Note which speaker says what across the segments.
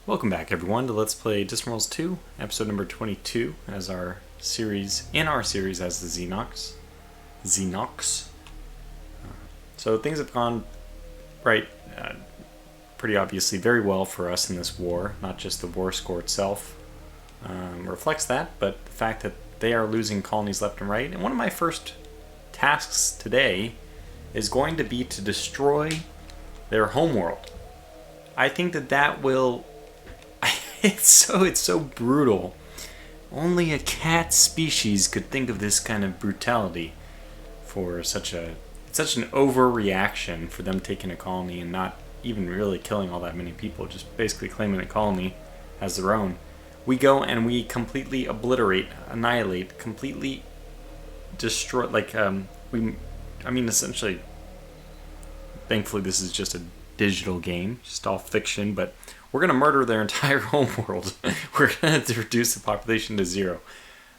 Speaker 1: Welcome back, everyone, to Let's Play Distant Worlds 2, episode number 22, as our series as the Xenox. So things have gone right, pretty obviously very well for us in this war. Not just the war score itself reflects that, but the fact that they are losing colonies left and right. And one of my first tasks today is going to be to destroy their homeworld. I think that will... It's so brutal. Only a cat species could think of this kind of brutality for such an overreaction for them taking a colony and not even really killing all that many people, just basically claiming a colony as their own. We go and we completely obliterate, annihilate, completely destroy, essentially, thankfully this is just a digital game, just all fiction, but we're going to murder their entire homeworld. We're going to reduce the population to 0.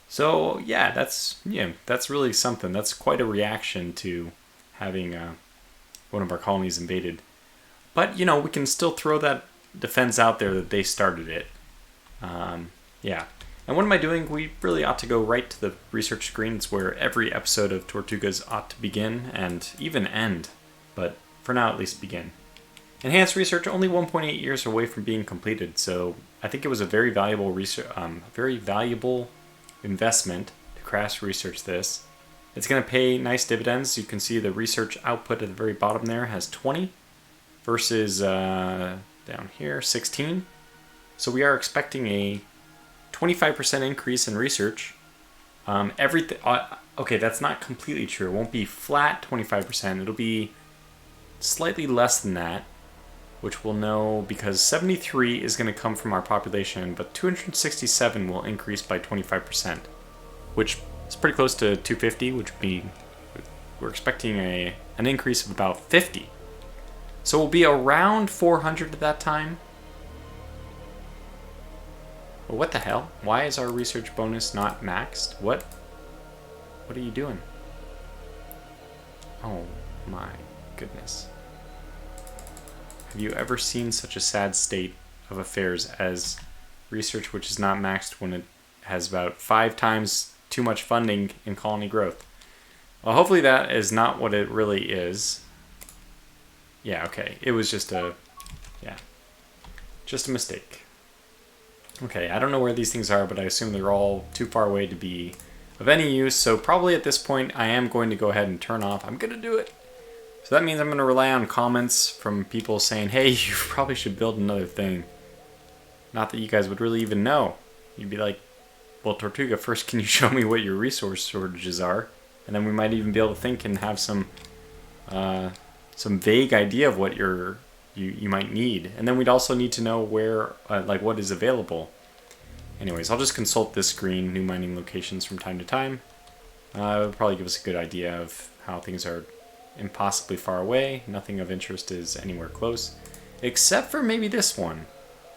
Speaker 1: So, yeah, that's really something. That's quite a reaction to having one of our colonies invaded. But, we can still throw that defense out there that they started it. Yeah. And what am I doing? We really ought to go right to the research screen. It's where every episode of Tortugas ought to begin and even end. But for now, at least begin. Enhanced research only 1.8 years away from being completed, so I think it was a very valuable investment to crash research this. It's going to pay nice dividends. You can see the research output at the very bottom there has 20 versus down here 16. So we are expecting a 25% increase in research. Okay, that's not completely true. It won't be flat 25%. It'll be slightly less than that, which we'll know because 73 is going to come from our population, but 267 will increase by 25%, which is pretty close to 250, which would be, we're expecting an increase of about 50. So we'll be around 400 at that time. Well, what the hell? Why is our research bonus not maxed? What are you doing? Oh my goodness. Have you ever seen such a sad state of affairs as research which is not maxed when it has about 5 times too much funding in colony growth? Well, hopefully that is not what it really is. Yeah, okay. It was just a mistake. Okay, I don't know where these things are, but I assume they're all too far away to be of any use, so probably at this point I am going to go ahead and turn off. I'm going to do it. So that means I'm going to rely on comments from people saying, hey, you probably should build another thing. Not that you guys would really even know. You'd be like, well, Tortuga, first can you show me what your resource shortages are? And then we might even be able to think and have some vague idea of what you might need. And then we'd also need to know where, what is available. Anyways, I'll just consult this screen, new mining locations from time to time. It'll probably give us a good idea of how things are impossibly far away. Nothing of interest is anywhere close, except for maybe this one.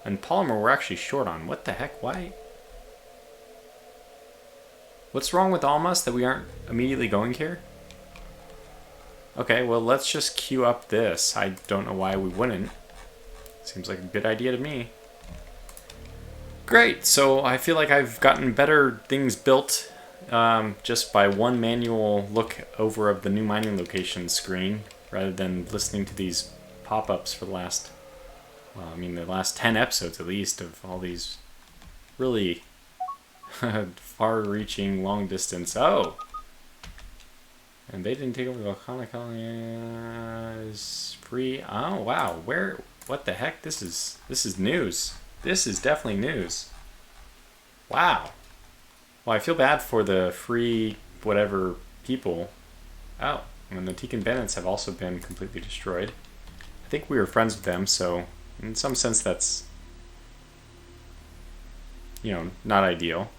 Speaker 1: And polymer we're actually short on. What the heck? Why? What's wrong with Almas that we aren't immediately going here? Okay, well, let's just queue up this. I don't know why we wouldn't. Seems like a good idea to me. Great, so I feel like I've gotten better things built just by one manual look over of the new mining location screen, rather than listening to these pop-ups for the last, the last 10 episodes at least, of all these really far-reaching, long-distance. Oh! And they didn't take over the volcanic colonies free. Oh, wow. What the heck? This is news. This is definitely news. Wow. Well, I feel bad for the free whatever people. Oh, and the Tekan Bennetts have also been completely destroyed. I think we were friends with them, so in some sense that's, not ideal.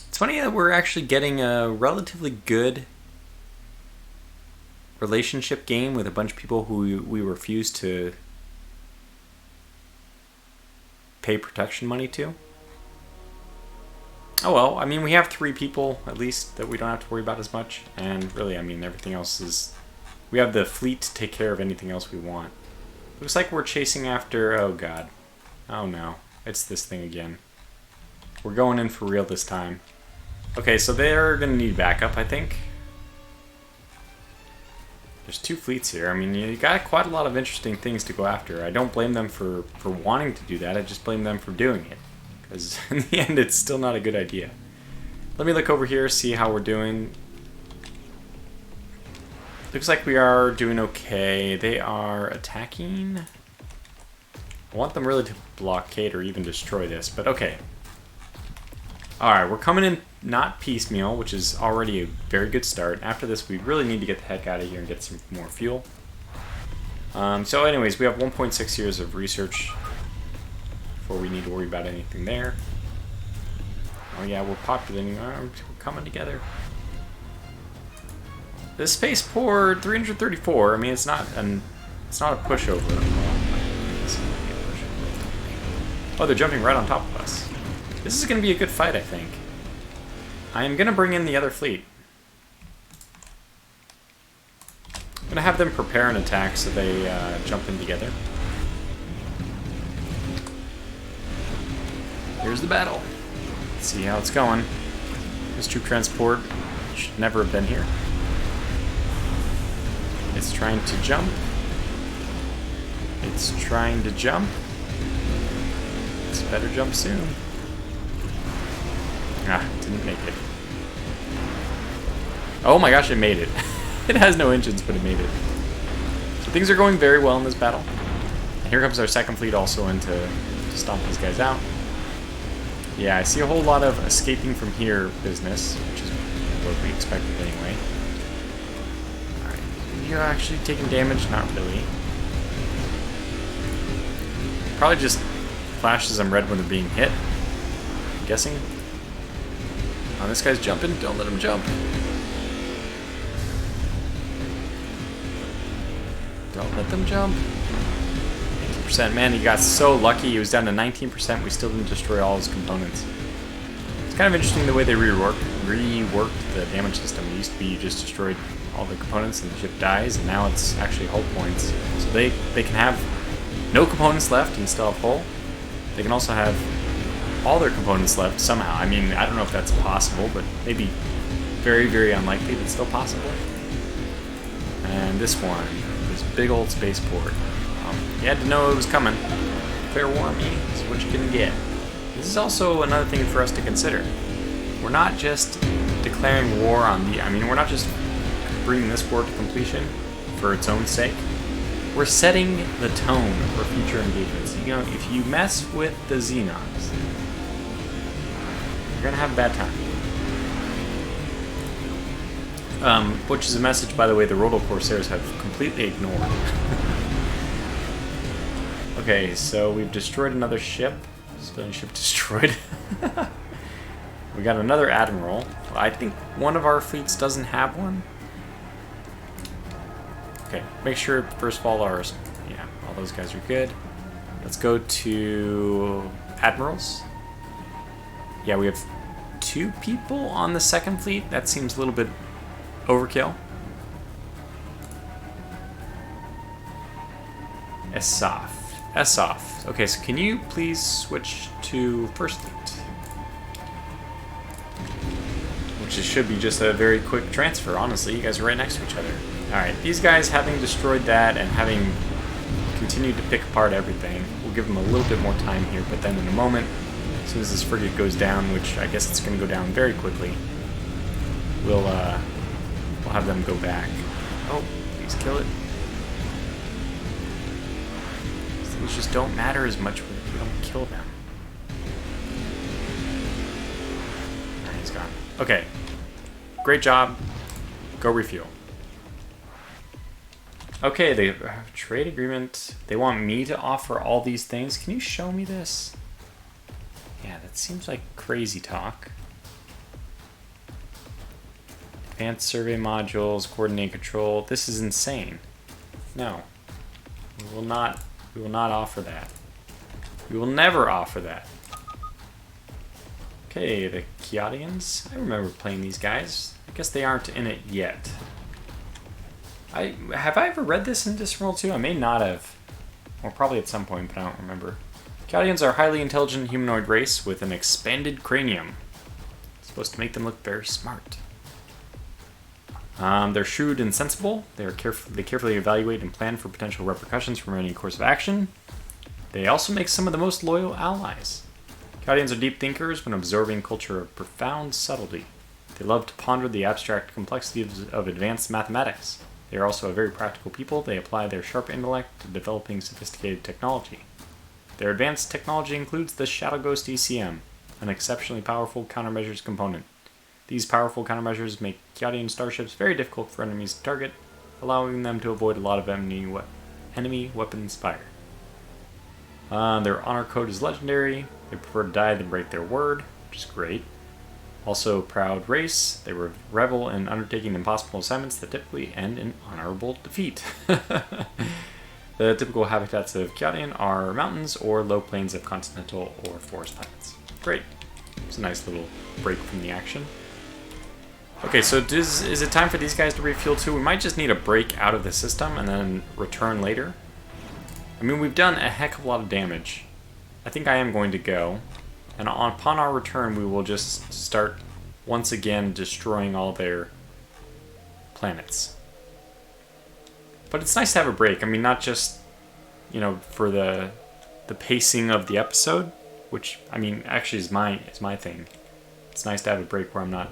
Speaker 1: It's funny that we're actually getting a relatively good relationship game with a bunch of people who we refuse to pay protection money to. Oh well, we have 3 people at least that we don't have to worry about as much, and really, everything else is... We have the fleet to take care of anything else we want. Looks like we're chasing after... Oh, God. Oh, no. It's this thing again. We're going in for real this time. Okay, so they're going to need backup, I think. There's 2 fleets here. I mean, you got quite a lot of interesting things to go after. I don't blame them for wanting to do that. I just blame them for doing it. Because in the end, it's still not a good idea. Let me look over here, see how we're doing. Looks like we are doing okay. They are attacking. I want them really to blockade or even destroy this, but okay. Alright, we're coming in not piecemeal, which is already a very good start. After this, we really need to get the heck out of here and get some more fuel. So anyways, we have 1.6 years of research before we need to worry about anything there. Oh yeah, we're populating. We're coming together. The spaceport 334. I mean, it's not a pushover. Oh, they're jumping right on top of us. This is going to be a good fight, I think. I am going to bring in the other fleet. I'm going to have them prepare an attack so they jump in together. Here's the battle. Let's see how it's going. This troop transport should never have been here. It's trying to jump. It's trying to jump. It's better jump soon. Ah, didn't make it. Oh my gosh, it made it. It has no engines, but it made it. So things are going very well in this battle. And here comes our second fleet also in to stomp these guys out. Yeah, I see a whole lot of escaping from here business, which is what we expected anyway. Alright, you're actually taking damage? Not really. Probably just flashes them red when they're being hit. I'm guessing. Oh, this guy's jumping. Don't let him jump. Don't let them jump. 19%. Man, he got so lucky. He was down to 19%. We still didn't destroy all his components. It's kind of interesting the way they reworked the damage system. It used to be you just destroyed all the components and the ship dies, and now it's actually hull points. So they can have no components left and still have hull. They can also have all their components left somehow. I mean, I don't know if that's possible, but maybe very, very unlikely, but still possible. And this one, this big old spaceport. You had to know it was coming. Fair warn me, this is what you're gonna get. This is also another thing for us to consider. We're not just declaring war on the... I mean, we're not just bringing this war to completion for its own sake. We're setting the tone for future engagements. You know, if you mess with the Xenons, you're gonna have a bad time. Which is a message, by the way, the Roto Corsairs have completely ignored. Okay, so we've destroyed another ship. Civilian ship destroyed. We got another admiral. I think one of our fleets doesn't have one. Okay, make sure first of all all those guys are good. Let's go to admirals. Yeah, we have 2 people on the second fleet. That seems a little bit overkill. Esaf. Okay, so can you please switch to first fleet? Which should be just a very quick transfer, honestly. You guys are right next to each other. Alright, these guys, having destroyed that and having continued to pick apart everything, we'll give them a little bit more time here, but then in a moment, as soon as this frigate goes down, which I guess it's going to go down very quickly, we'll have them go back. Oh, please kill it. These things just don't matter as much when you don't kill them. Alright, he's gone. Okay. Great job. Go refuel. Okay, they have a trade agreement. They want me to offer all these things. Can you show me this? Yeah, that seems like crazy talk. Advanced survey modules, coordinate control. This is insane. No. We will not offer that. We will never offer that. Okay, the Kiadians. I remember playing these guys. I guess they aren't in it yet. Have I ever read this in Discworld 2? I may not have. Or probably at some point, but I don't remember. Chaldeans are a highly intelligent humanoid race with an expanded cranium. It's supposed to make them look very smart. They're shrewd and sensible. They carefully evaluate and plan for potential repercussions from any course of action. They also make some of the most loyal allies. Chaldeans are deep thinkers when absorbing culture of profound subtlety. They love to ponder the abstract complexities of advanced mathematics. They are also a very practical people. They apply their sharp intellect to developing sophisticated technology. Their advanced technology includes the Shadow Ghost ECM, an exceptionally powerful countermeasures component. These powerful countermeasures make Chaldean starships very difficult for enemies to target, allowing them to avoid a lot of enemy weapons fire. Their honor code is legendary. They prefer to die than break their word, which is great. Also, proud race. They revel in undertaking impossible assignments that typically end in honorable defeat. The typical habitats of Chaldean are mountains or low plains of continental or forest planets. Great. It's a nice little break from the action. Okay, so is it time for these guys to refuel too? We might just need a break out of the system and then return later. I mean, we've done a heck of a lot of damage. I think I am going to go. And upon our return, we will just start once again destroying all their planets. But it's nice to have a break. I mean, not just, you know, for the pacing of the episode, which, I mean, actually is my thing. It's nice to have a break where I'm not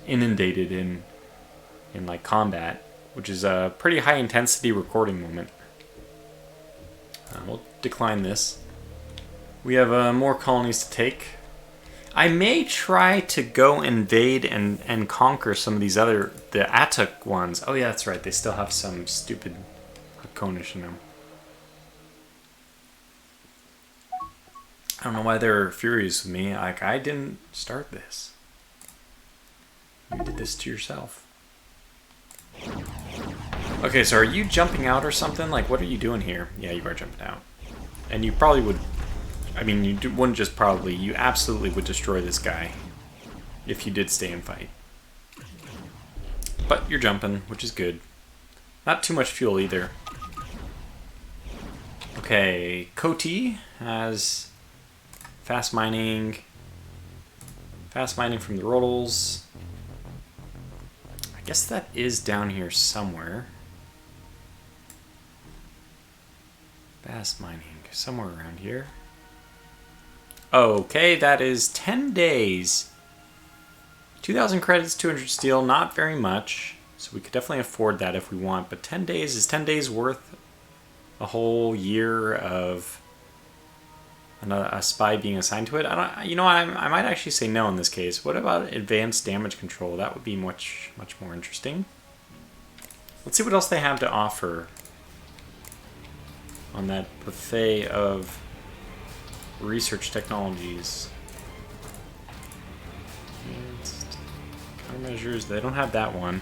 Speaker 1: inundated in like combat, which is a pretty high intensity recording moment. We'll decline this. We have more colonies to take. I may try to go invade and conquer some of these the Atuk ones. Oh yeah, that's right. They still have some stupid Hakonish in them. I don't know why they're furious with me. Like, I didn't start this. You did this to yourself. Okay, so are you jumping out or something? Like, what are you doing here? Yeah, you are jumping out. And you probably would... I mean, you wouldn't just probably... You absolutely would destroy this guy if you did stay and fight. But you're jumping, which is good. Not too much fuel either. Okay, Koti has fast mining. Fast mining from the Rodals. I guess that is down here somewhere. Fast mining, somewhere around here. Okay, that is 10 days. 2,000 credits, 200 steel, not very much. So we could definitely afford that if we want. But 10 days, is 10 days worth a whole year of a spy being assigned to it? I might actually say no in this case. What about advanced damage control? That would be much more interesting. Let's see what else they have to offer on that buffet of research technologies. Countermeasures, they don't have that one.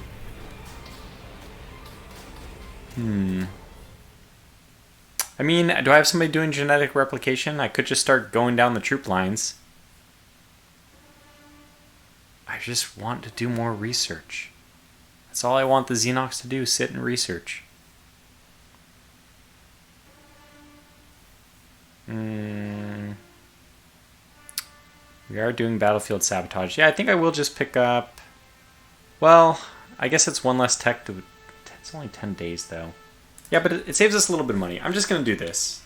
Speaker 1: I mean, do I have somebody doing genetic replication? I could just start going down the troop lines. I just want to do more research. That's all I want the Xenox to do, sit and research. We are doing battlefield sabotage. Yeah, I think I will just pick up... Well, I guess it's one less tech to... It's only 10 days, though. Yeah, but it saves us a little bit of money. I'm just going to do this.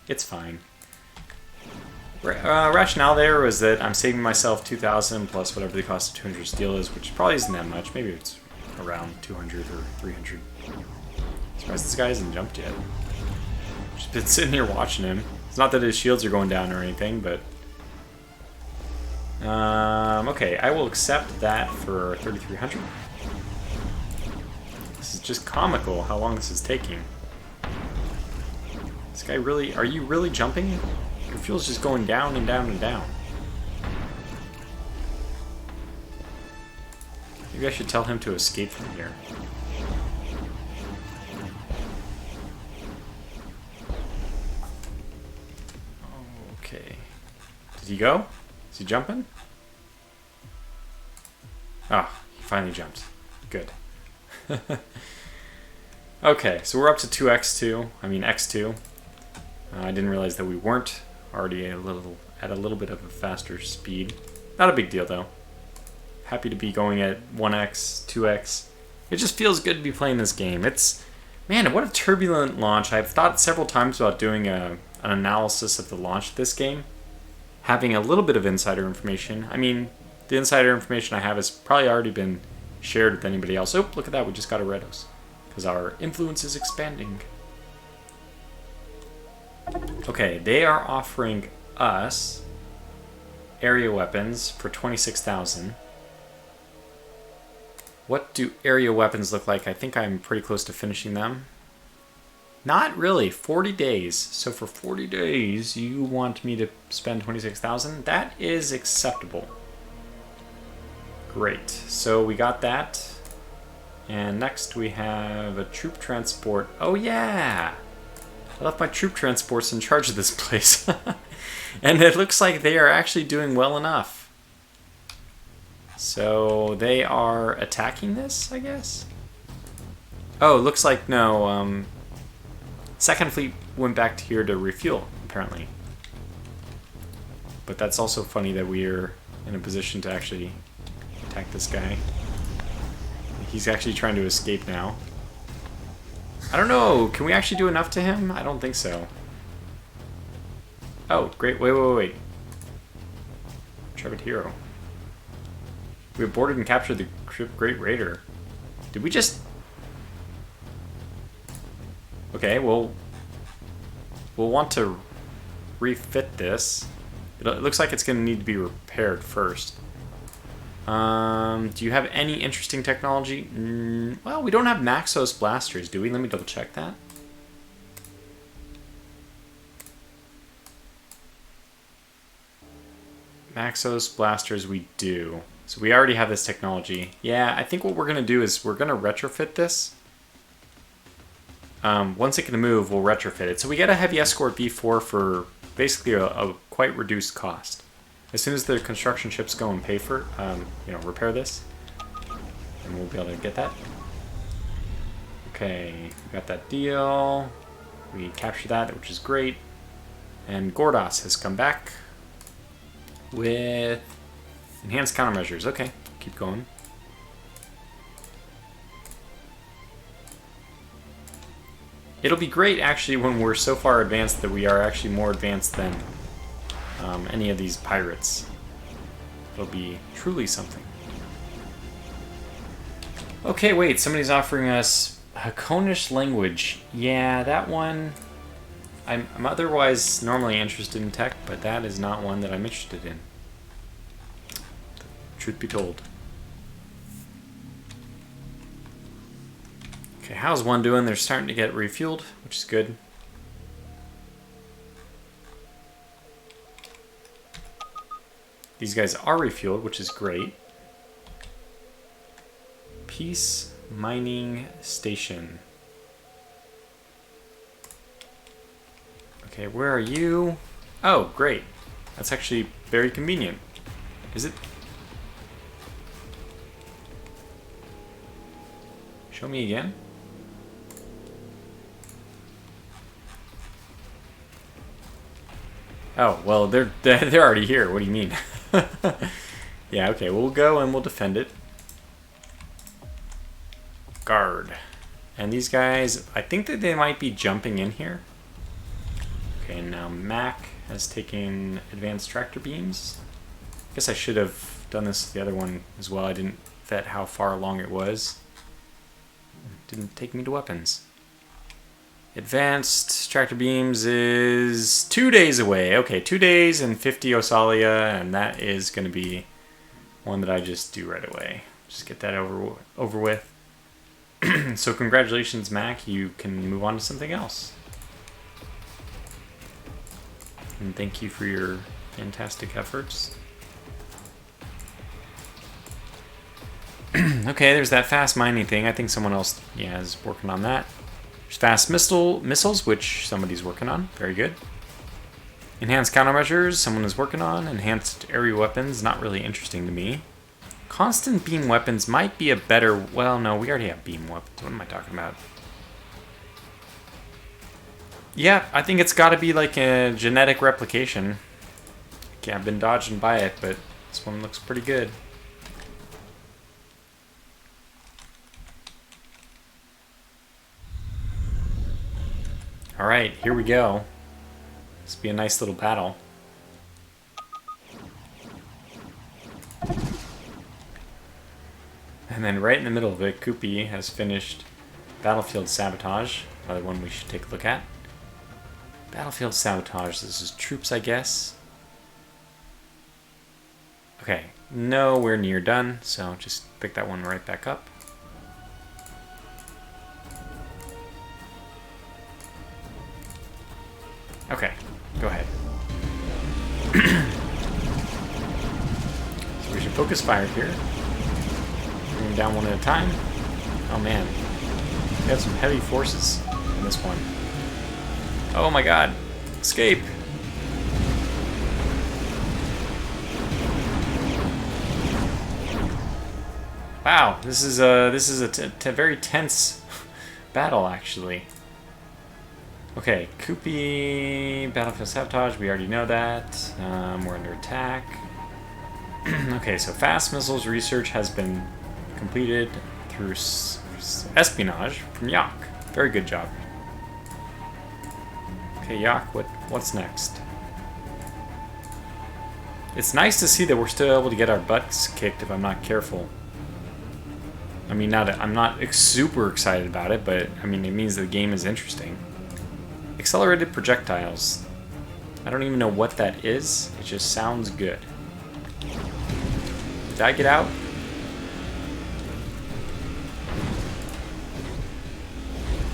Speaker 1: It's fine. Rationale there was that I'm saving myself 2,000 plus whatever the cost of 200 steel is, which probably isn't that much. Maybe it's around 200 or 300. Surprised this guy hasn't jumped yet. Just been sitting here watching him. It's not that his shields are going down or anything, but... okay, I will accept that for 3,300. This is just comical how long this is taking. This guy really... Are you really jumping? Your fuel's just going down and down and down. Maybe I should tell him to escape from here. Okay. Did he go? Is he jumping? Ah, he finally jumped. Good. Okay, so we're up to 2x2. I mean x2. I didn't realize that we weren't already at a little bit of a faster speed. Not a big deal though. Happy to be going at 1x, 2x. It just feels good to be playing this game. Man, what a turbulent launch. I've thought several times about doing an analysis of the launch of this game. Having a little bit of insider information. I mean, the insider information I have has probably already been shared with anybody else. Oh, look at that, we just got a Redos. Because our influence is expanding. Okay, they are offering us area weapons for 26,000. What do area weapons look like? I think I'm pretty close to finishing them. Not really. 40 days. So for 40 days, you want me to spend 26,000? That is acceptable. Great. So we got that. And next we have a troop transport. Oh yeah! I left my troop transports in charge of this place. And it looks like they are actually doing well enough. So they are attacking this, I guess? Oh, it looks like no. Second Fleet went back to here to refuel, apparently. But that's also funny that we're in a position to actually attack this guy. He's actually trying to escape now. I don't know. Can we actually do enough to him? I don't think so. Oh, great. Wait. Intrepid hero. We boarded and captured the ship Great Raider. Did we just... Okay, well... We'll want to refit this. It looks like it's going to need to be repaired first. Do you have any interesting technology? Well, we don't have Maxos blasters, do we? Let me double check that. Maxos blasters we do. So we already have this technology. Yeah, I think what we're going to do is we're going to retrofit this. Once it can move, we'll retrofit it. So we get a heavy escort V4 for basically a quite reduced cost. As soon as the construction ships go and pay for, repair this, and we'll be able to get that. Okay, we got that deal. We captured that, which is great. And Gordos has come back with enhanced countermeasures. Okay, keep going. It'll be great, actually, when we're so far advanced that we are actually more advanced than any of these pirates. It'll be truly something. Okay, wait, somebody's offering us Hakonish language. Yeah, that one... I'm otherwise normally interested in tech, but that is not one that I'm interested in. Truth be told. Okay, how's one doing? They're starting to get refueled, which is good. These guys are refueled, which is great. Peace Mining Station. Okay, where are you? Oh, great. That's actually very convenient. Is it? Show me again. Oh, well, they're already here. What do you mean? Yeah, okay, we'll go and we'll defend it. Guard. And these guys, I think that they might be jumping in here. Okay, and now Mac has taken advanced tractor beams. I guess I should have done this with the other one as well. I didn't vet how far along it was. It didn't take me to weapons. Advanced tractor beams is 2 days away. Okay, 2 days and 50 Osalia, and that is going to be one that I just do right away. Just get that over with. So congratulations, Mac. You can move on to something else. And thank you for your fantastic efforts. Okay, there's that fast mining thing. I think someone else, is working on that. There's fast missiles, which somebody's working on. Very good. Enhanced countermeasures, someone is working on. Enhanced area weapons, not really interesting to me. Constant beam weapons might be a better... Well, no, we already have beam weapons. What am I talking about? Yeah, I think it's got to be like a genetic replication. Okay, I've been dodging by it, but this one looks pretty good. Alright, here we go. This will be a nice little battle. And then right in the middle of it, Koopy has finished Battlefield Sabotage. Another one we should take a look at. Battlefield Sabotage, this is troops, I guess. Okay, nowhere near done, so just pick that one right back up. Okay, go ahead. So we should focus fire here. Bring them down one at a time. Oh man, we have some heavy forces in this one. Oh my god, escape! Wow, this is a very tense battle actually. Okay, Koopy, Battlefield Sabotage, we already know that. We're under attack. Okay, so fast missiles research has been completed through espionage from Yak. Very good job. Okay, Yak, what's next? It's nice to see that we're still able to get our butts kicked if I'm not careful. I mean, I'm not super excited about it, but I mean, it means the game is interesting. Accelerated projectiles. I don't even know what that is. It just sounds good. Did I get out?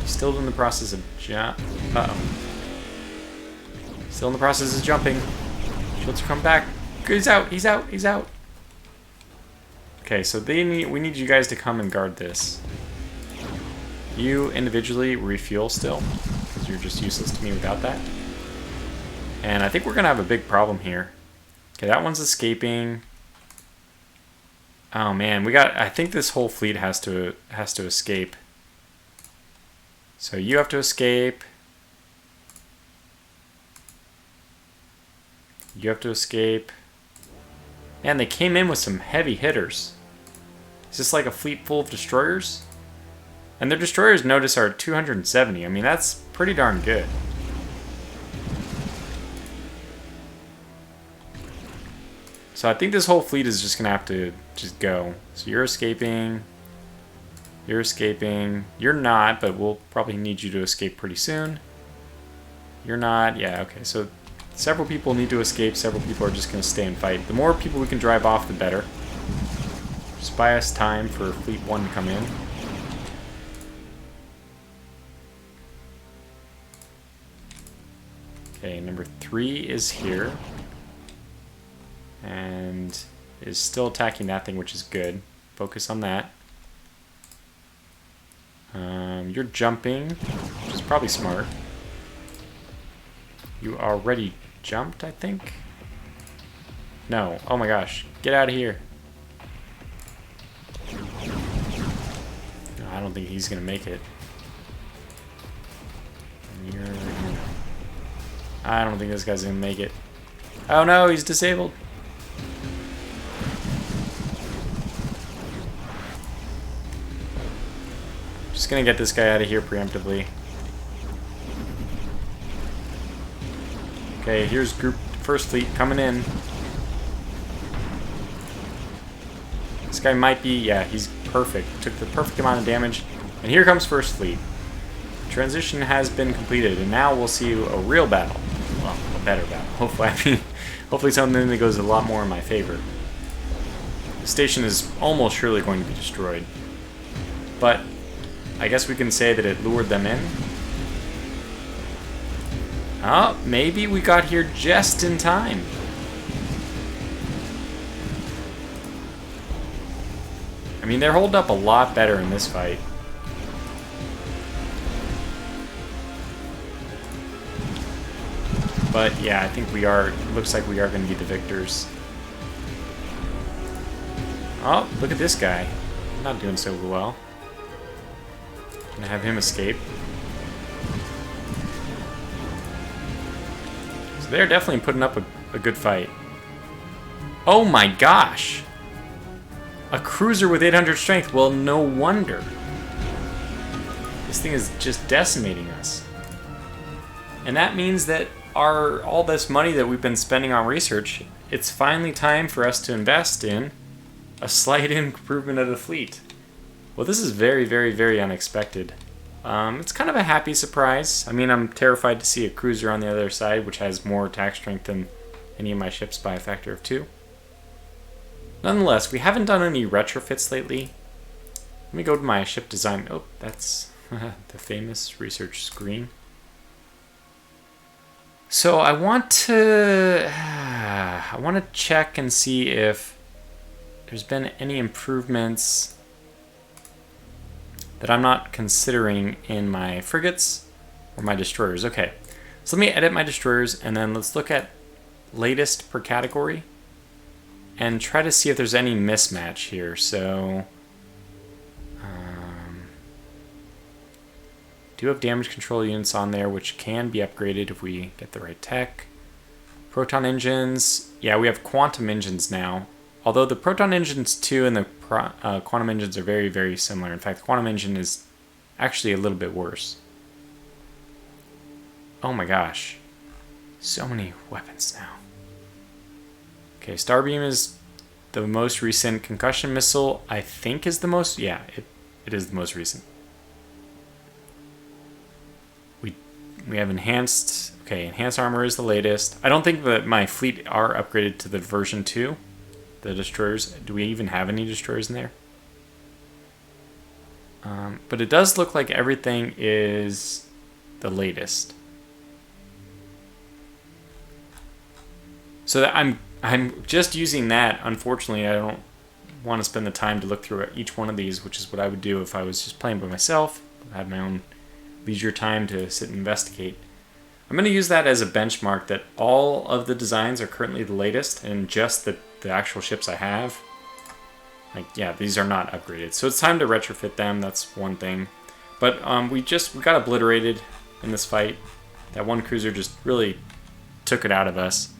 Speaker 1: Still in the process of jump. Uh-oh. Still in the process of jumping. Shields are coming back. He's out. He's out. He's out. Okay, so we need you guys to come and guard this. You individually refuel still, because you're just useless to me without that. And I think we're gonna have a big problem here. Okay, that one's escaping. Oh man, I think this whole fleet has to escape. So you have to escape. You have to escape. And they came in with some heavy hitters. Is this like a fleet full of destroyers? And their destroyers, notice, are 270. I mean, that's pretty darn good. So I think this whole fleet is just going to have to just go. So you're escaping. You're escaping. You're not, but we'll probably need you to escape pretty soon. You're not. Yeah, okay. So several people need to escape. Several people are just going to stay and fight. The more people we can drive off, the better. Just buy us time for Fleet 1 to come in. Okay, number 3 is here. And is still attacking that thing, which is good. Focus on that. You're jumping, which is probably smart. You already jumped, I think? No. Oh my gosh. Get out of here. No, I don't think he's going to make it. I don't think this guy's going to make it. Oh no, he's disabled. Just going to get this guy out of here preemptively. Okay, here's group first fleet coming in. This guy might be, yeah, he's perfect. Took the perfect amount of damage. And here comes first fleet. Transition has been completed, and now we'll see a real battle. Well, a better battle. Hopefully, hopefully something that goes a lot more in my favor. The station is almost surely going to be destroyed. But I guess we can say that it lured them in. Oh, maybe we got here just in time. I mean, they're holding up a lot better in this fight. But yeah, I think we are, looks like we are going to be the victors. Oh, look at this guy. Not doing so well. Gonna have him escape. So they're definitely putting up a good fight. Oh my gosh! A cruiser with 800 strength. Well, no wonder. This thing is just decimating us. And that means that all this money that we've been spending on research, it's finally time for us to invest in a slight improvement of the fleet. Well, this is very, very, very unexpected. It's kind of a happy surprise. I mean, I'm terrified to see a cruiser on the other side, which has more attack strength than any of my ships by a factor of 2. Nonetheless, we haven't done any retrofits lately. Let me go to my ship design. Oh, that's the famous research screen. So I want to check and see if there's been any improvements that I'm not considering in my frigates or my destroyers. Okay, so let me edit my destroyers and then let's look at latest per category and try to see if there's any mismatch here. So, do have damage control units on there, which can be upgraded if we get the right tech. Proton engines, yeah, we have quantum engines now. Although the proton engines 2 and the quantum engines are very, very similar. In fact, the quantum engine is actually a little bit worse. Oh my gosh. So many weapons now. Okay, Starbeam is the most recent. Concussion missile, I think, is the most... Yeah, it is the most recent. We have enhanced... Okay, enhanced armor is the latest. I don't think that my fleet are upgraded to the version 2. The destroyers. Do we even have any destroyers in there? But it does look like everything is the latest. So that I'm just using that. Unfortunately, I don't want to spend the time to look through each one of these, which is what I would do if I was just playing by myself. I had my own leisure time to sit and investigate. I'm going to use that as a benchmark that all of the designs are currently the latest and just the actual ships I have. Like, yeah, these are not upgraded. So it's time to retrofit them. That's one thing. But we got obliterated in this fight. That one cruiser just really took it out of us.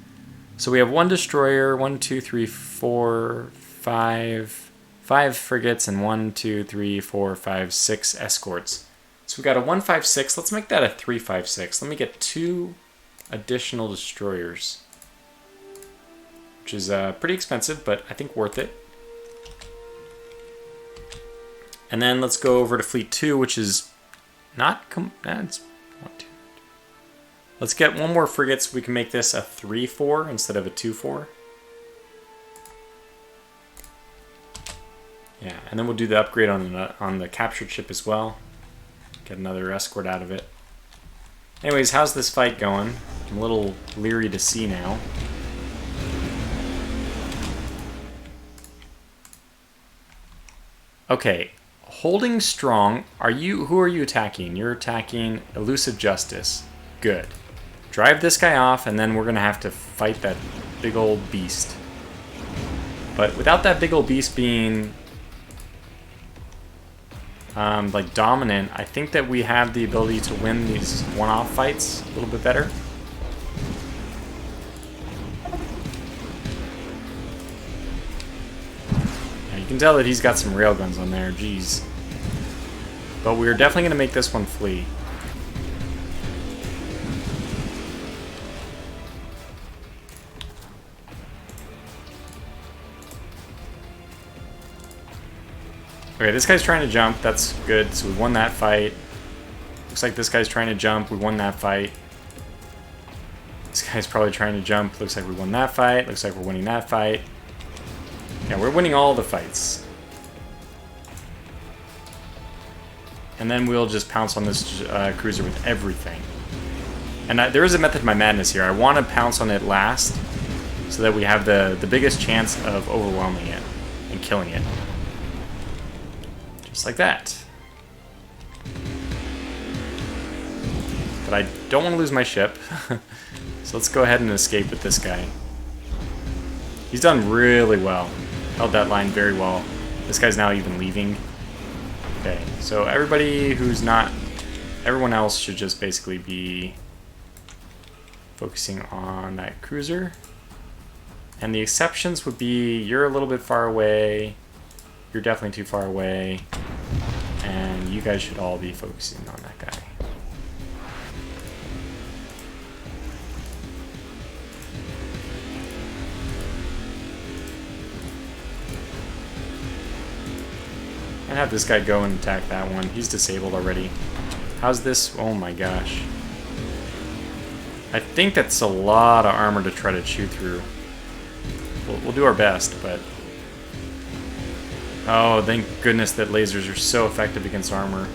Speaker 1: So we have one destroyer, 1, 2, 3, 4, 5 frigates, and 1, 2, 3, 4, 5, 6 escorts. So we got a 156. Let's make that a 356. Let me get 2 additional destroyers, which is pretty expensive, but I think worth it. And then let's go over to Fleet 2, which is not... it's 1, 2. Let's get one more frigate so we can make this a 3-4 instead of a 2-4. Yeah, and then we'll do the upgrade on the captured ship as well. Get another escort out of it. Anyways, how's this fight going? I'm a little leery to see now. Okay, holding strong. Who are you attacking? You're attacking Elusive Justice. Good. Drive this guy off, and then we're gonna have to fight that big old beast. But without that big old beast being like dominant, I think that we have the ability to win these one-off fights a little bit better. Yeah, you can tell that he's got some railguns on there, jeez. But we're definitely going to make this one flee. Okay, this guy's trying to jump. That's good. So we won that fight. Looks like this guy's trying to jump. We won that fight. This guy's probably trying to jump. Looks like we won that fight. Looks like we're winning that fight. Yeah, we're winning all the fights. And then we'll just pounce on this cruiser with everything. And there is a method to my madness here. I want to pounce on it last so that we have the biggest chance of overwhelming it and killing it. Just like that. But I don't want to lose my ship. So let's go ahead and escape with this guy. He's done really well. Held that line very well. This guy's now even leaving. Okay, so everybody who's not... Everyone else should just basically be Focusing on that cruiser. And the exceptions would be you're a little bit far away, you're definitely too far away, and you guys should all be focusing on that guy. And have this guy go and attack that one. He's disabled already. How's this? Oh my gosh. I think that's a lot of armor to try to chew through. We'll do our best, but... Oh, thank goodness that lasers are so effective against armor.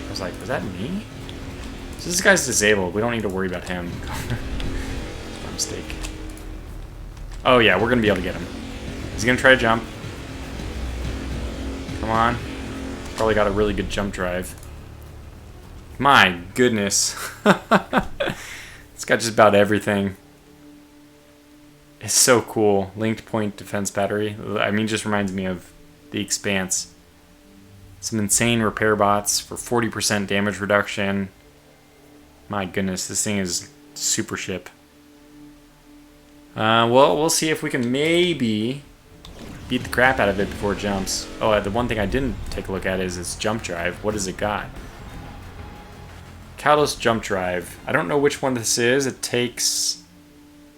Speaker 1: I was like, was that me? So this guy's disabled. We don't need to worry about him. My mistake. Oh yeah, we're gonna be able to get him. He's gonna try to jump. Come on. Probably got a really good jump drive. My goodness. It's got just about everything. It's so cool. Linked point defense battery. I mean, just reminds me of The Expanse. Some insane repair bots for 40% damage reduction. My goodness, this thing is super ship. Well, we'll see if we can maybe beat the crap out of it before it jumps. Oh, the one thing I didn't take a look at is its jump drive. What has it got? Kalos jump drive. I don't know which one this is. It takes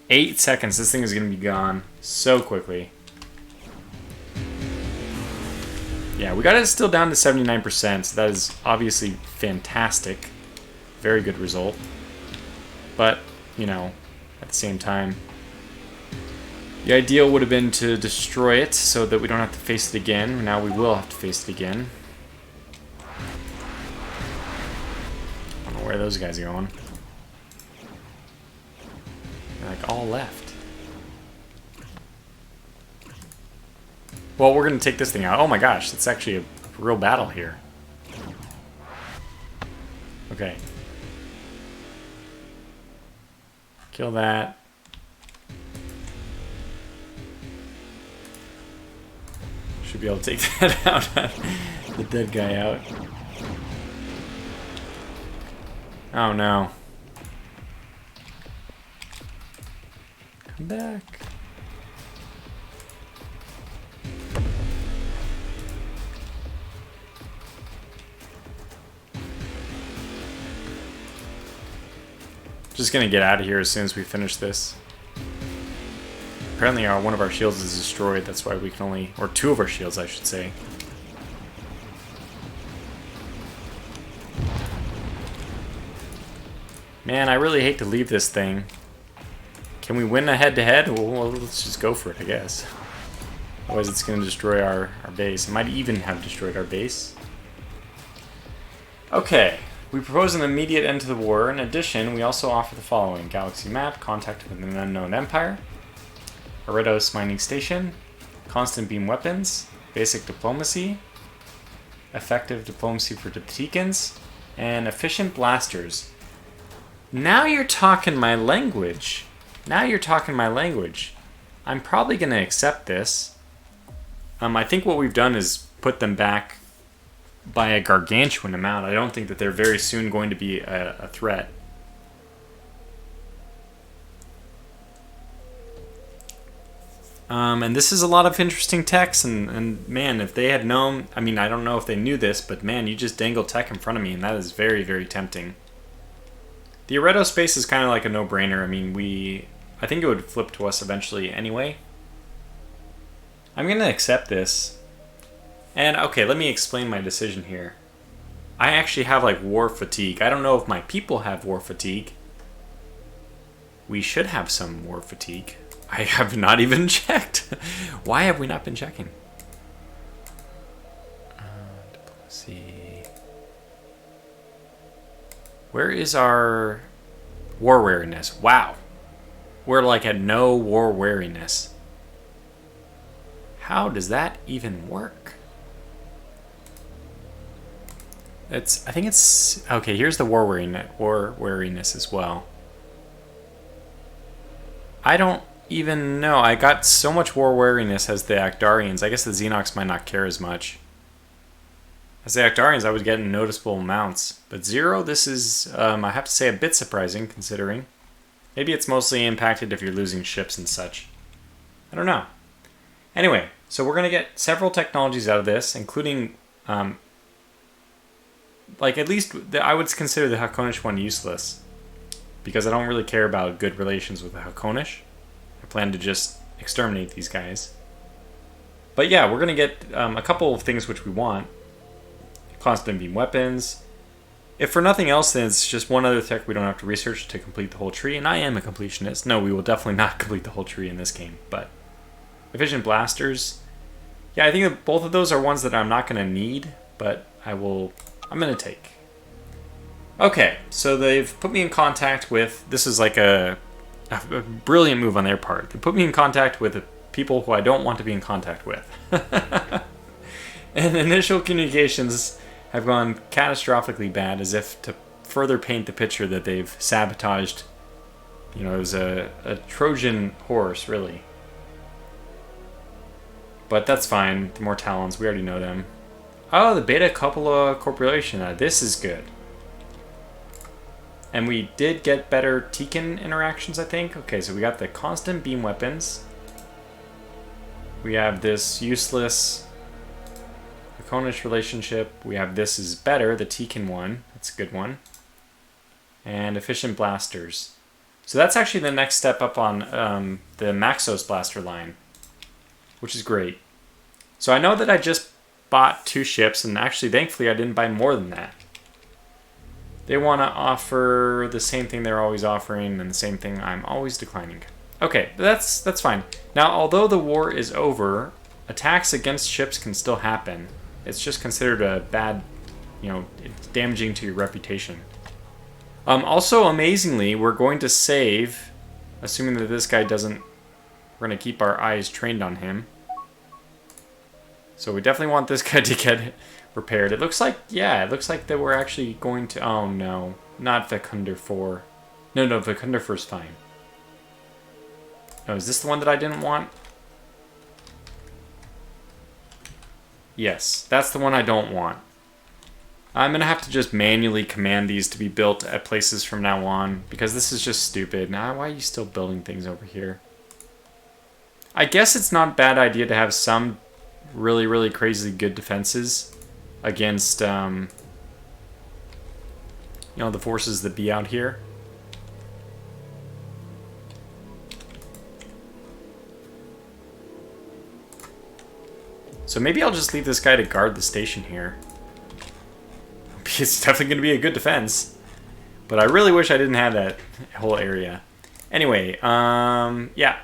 Speaker 1: 8 seconds. This thing is going to be gone so quickly. Yeah, we got it still down to 79%, so that is obviously fantastic. Very good result. But, you know, at the same time, the ideal would have been to destroy it so that we don't have to face it again. Now we will have to face it again. I don't know where those guys are going. They're like all left. Well, we're going to take this thing out. Oh my gosh, it's actually a real battle here. Okay. Kill that. Should be able to take that out. The dead guy out. Oh no. Come back. Just gonna get out of here as soon as we finish this. Apparently one of our shields is destroyed, that's why we can only... Or two of our shields, I should say. Man, I really hate to leave this thing. Can we win a head-to-head? Well, let's just go for it, I guess. Otherwise it's gonna destroy our base. It might even have destroyed our base. Okay. We propose an immediate end to the war. In addition, we also offer the following: Galaxy map, contact with an unknown empire, Aredos mining station, constant beam weapons, basic diplomacy, effective diplomacy for Detikans, and efficient blasters. Now you're talking my language. Now you're talking my language. I'm probably going to accept this. I think what we've done is put them back by a gargantuan amount. I don't think that they're very soon going to be a threat. And this is a lot of interesting techs, and man, if they had known, I mean, I don't know if they knew this, but man, you just dangle tech in front of me, and that is very, very tempting. The Aredo space is kind of like a no-brainer. I mean, I think it would flip to us eventually anyway. I'm going to accept this. And, okay, let me explain my decision here. I actually have, like, war fatigue. I don't know if my people have war fatigue. We should have some war fatigue. I have not even checked. Why have we not been checking? Diplomacy. Where is our war wariness? Wow. We're, like, at no war wariness. How does that even work? I think it's... Okay, here's the war wariness as well. I don't even know. I got so much war wariness as the Actarians. I guess the Xenox might not care as much. As the Actarians, I was getting noticeable amounts. But 0, this is, I have to say, a bit surprising, considering. Maybe it's mostly impacted if you're losing ships and such. I don't know. Anyway, so we're going to get several technologies out of this, including, like, at least, I would consider the Hakonish one useless. Because I don't really care about good relations with the Hakonish. I plan to just exterminate these guys. But yeah, we're going to get a couple of things which we want. Constant beam weapons. If for nothing else, then it's just one other tech we don't have to research to complete the whole tree. And I am a completionist. No, we will definitely not complete the whole tree in this game. But efficient blasters. Yeah, I think that both of those are ones that I'm not going to need. But I'm going to take. Okay, so they've put me in contact with... This is like a brilliant move on their part. They put me in contact with people who I don't want to be in contact with. And initial communications have gone catastrophically bad, as if to further paint the picture that they've sabotaged. You know, it was a Trojan horse, really. But that's fine. The Mortallons, we already know them. Oh, the Beta Cupola Corporation. This is good. And we did get better Tekin interactions, I think. Okay, so we got the constant beam weapons. We have this useless Hakonish relationship. We have this is better, the Tekin one. That's a good one. And efficient blasters. So that's actually the next step up on the Maxos blaster line, which is great. So I know that I just bought 2 ships, and actually, thankfully, I didn't buy more than that. They want to offer the same thing they're always offering, and the same thing I'm always declining. Okay, that's fine. Now, although the war is over, attacks against ships can still happen. It's just considered a bad, you know, it's damaging to your reputation. Also, amazingly, we're going to save, assuming that this guy doesn't, we're going to keep our eyes trained on him. So we definitely want this guy to get repaired. It looks like, yeah, it looks like that we're actually going to, oh no, not Vekunder 4. No, Vekunder 4 is fine. Oh, is this the one that I didn't want? Yes, that's the one I don't want. I'm going to have to just manually command these to be built at places from now on, because this is just stupid. Now, why are you still building things over here? I guess it's not a bad idea to have some really, really crazy good defenses against, you know, the forces that be out here. So maybe I'll just leave this guy to guard the station here. It's definitely going to be a good defense. But I really wish I didn't have that whole area. Anyway, yeah.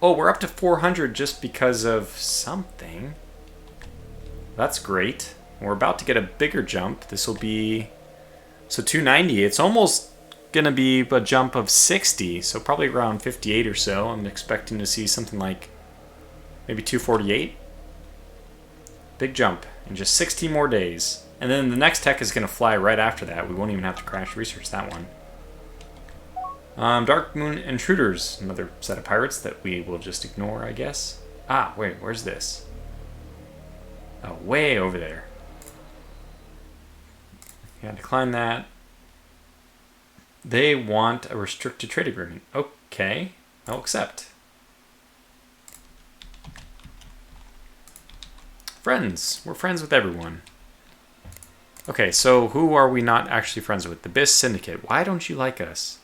Speaker 1: Oh, we're up to 400 just because of something. That's great. We're about to get a bigger jump. This will be... So 290. It's almost going to be a jump of 60. So probably around 58 or so. I'm expecting to see something like maybe 248. Big jump in just 16 more days. And then the next tech is going to fly right after that. We won't even have to crash research that one. Dark Moon Intruders. Another set of pirates that we will just ignore, I guess. Ah, wait, where's this? Oh, way over there. Yeah, decline that. They want a restricted trade agreement. Okay, I'll accept. Friends. We're friends with everyone. Okay, so who are we not actually friends with? The Biss Syndicate. Why don't you like us?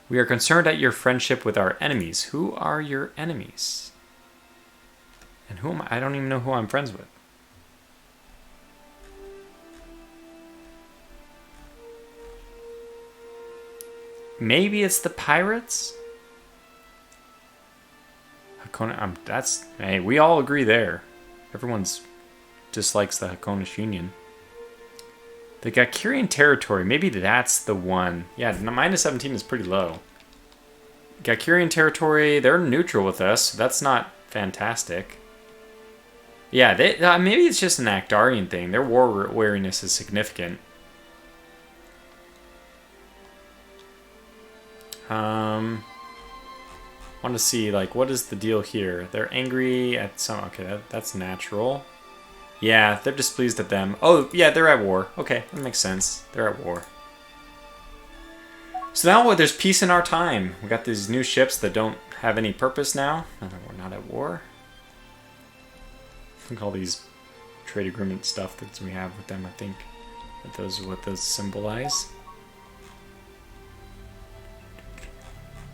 Speaker 1: We are concerned at your friendship with our enemies. Who are your enemies? And who am I? I don't even know who I'm friends with. Maybe it's the pirates? Hakona, that's... Hey, we all agree there. Everyone's dislikes the Hakonish Union. The Gakurian territory, maybe that's the one. Yeah, minus 17 is pretty low. Gakurian territory, they're neutral with us, so that's not fantastic. Yeah, they, maybe it's just an Actarian thing. Their war wariness is significant. Want to see, like, what is the deal here? They're angry at some... Okay, that's natural. Yeah, they're displeased at them. Oh, yeah, they're at war. Okay, that makes sense. They're at war. So now there's peace in our time. We got these new ships that don't have any purpose now. We're not at war. I think all these trade agreement stuff that we have with them, I think that those are what those symbolize.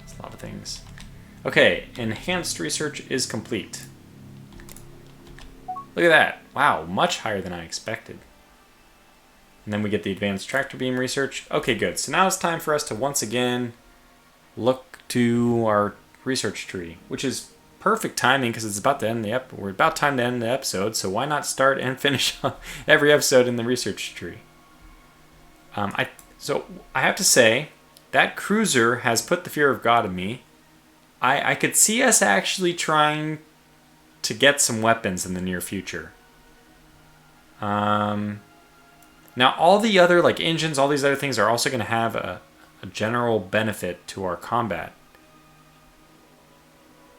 Speaker 1: It's a lot of things. Okay, enhanced research is complete. Look at that. Wow, much higher than I expected. And then we get the advanced tractor beam research. Okay, good. So now it's time for us to once again look to our research tree, which is perfect timing because it's about to end we're about time to end the episode, so why not start and finish every episode in the research tree? So I have to say, that cruiser has put the fear of God in me. I could see us actually trying to get some weapons in the near future. Now, all the other like engines, all these other things are also going to have a general benefit to our combat.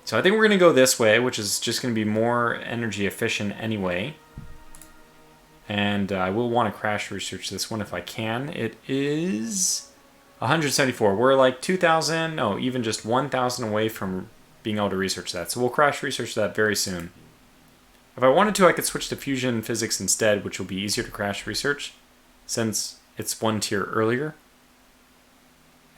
Speaker 1: So I think we're going to go this way, which is just going to be more energy efficient anyway. And I will want to crash research this one if I can. It is 174. We're like 2,000, no, even just 1,000 away from being able to research that. So we'll crash research that very soon. If I wanted to, I could switch to fusion physics instead, which will be easier to crash research since it's one tier earlier.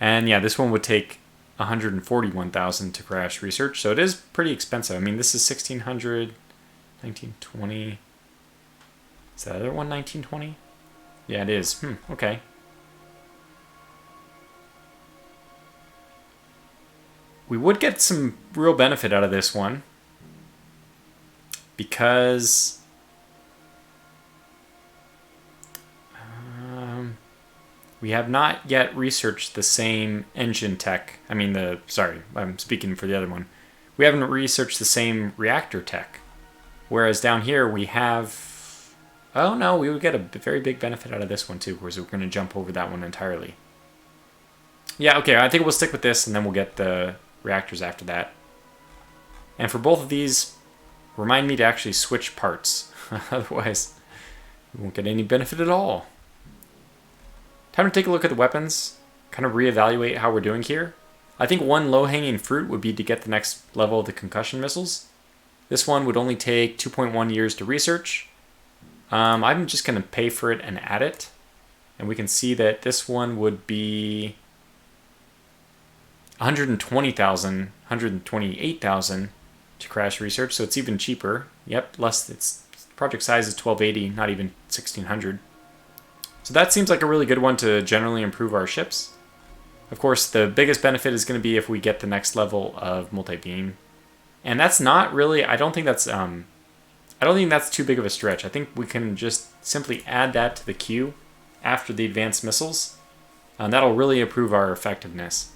Speaker 1: And yeah, this one would take 141,000 to crash research, so it is pretty expensive. I mean, this is 1,600, 1920. Is that other one 1920? Yeah, it is. Okay. We would get some real benefit out of this one because we have not yet researched the same engine tech. I mean, I'm speaking for the other one. We haven't researched the same reactor tech. Whereas down here we have... Oh no, we would get a very big benefit out of this one too, whereas we're going to jump over that one entirely. Yeah, okay, I think we'll stick with this and then we'll get the reactors after that. And for both of these, remind me to actually switch parts. Otherwise, we won't get any benefit at all. Time to take a look at the weapons, kind of reevaluate how we're doing here. I think one low-hanging fruit would be to get the next level of the concussion missiles. This one would only take 2.1 years to research. I'm just going to pay for it and add it. And we can see that this one would be 120,000, 128,000 to crash research, so it's even cheaper. Yep, its project size is 1280, not even 1600. So that seems like a really good one to generally improve our ships. Of course, the biggest benefit is going to be if we get the next level of multi-beam. And that's not really, I don't think that's too big of a stretch. I think we can just simply add that to the queue after the advanced missiles. And that'll really improve our effectiveness.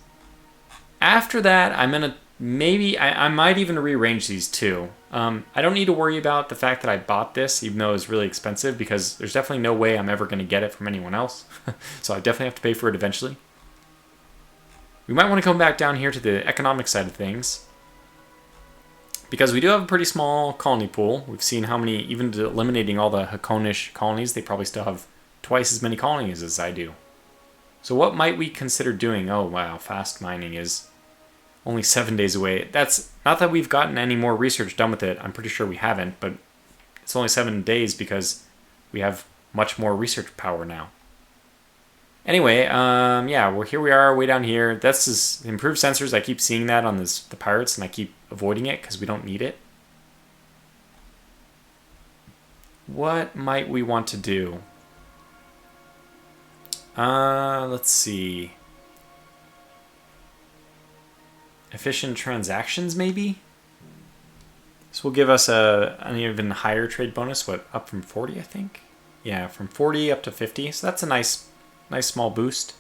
Speaker 1: After that, I'm going to I might even rearrange these two. I don't need to worry about the fact that I bought this, even though it's really expensive, because there's definitely no way I'm ever going to get it from anyone else. So I definitely have to pay for it eventually. We might want to come back down here to the economic side of things, because we do have a pretty small colony pool. We've seen how many, even eliminating all the Hakonish colonies, they probably still have twice as many colonies as I do. So what might we consider doing? Oh wow, fast mining is only 7 days away. That's not that we've gotten any more research done with it. I'm pretty sure we haven't, but it's only 7 days because we have much more research power now. Anyway, yeah, here we are way down here. This is improved sensors. I keep seeing that on the pirates, and I keep avoiding it because we don't need it. What might we want to do? Let's see. Efficient transactions, maybe? This will give us an even higher trade bonus. What, up from 40, I think? Yeah, from 40 up to 50. So that's a nice small boost.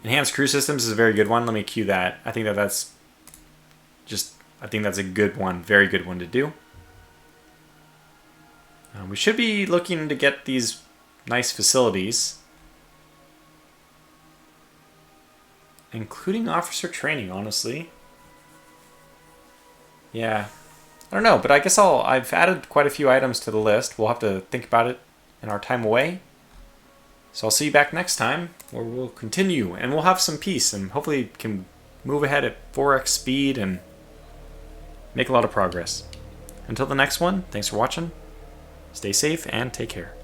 Speaker 1: Enhanced crew systems is a very good one. Let me cue that. I think that's a good one. Very good one to do. We should be looking to get these nice facilities, including officer training, honestly. Yeah. I don't know, but I guess I've added quite a few items to the list. We'll have to think about it in our time away. So I'll see you back next time, where we'll continue, and we'll have some peace, and hopefully can move ahead at 4x speed and make a lot of progress. Until the next one, thanks for watching, stay safe, and take care.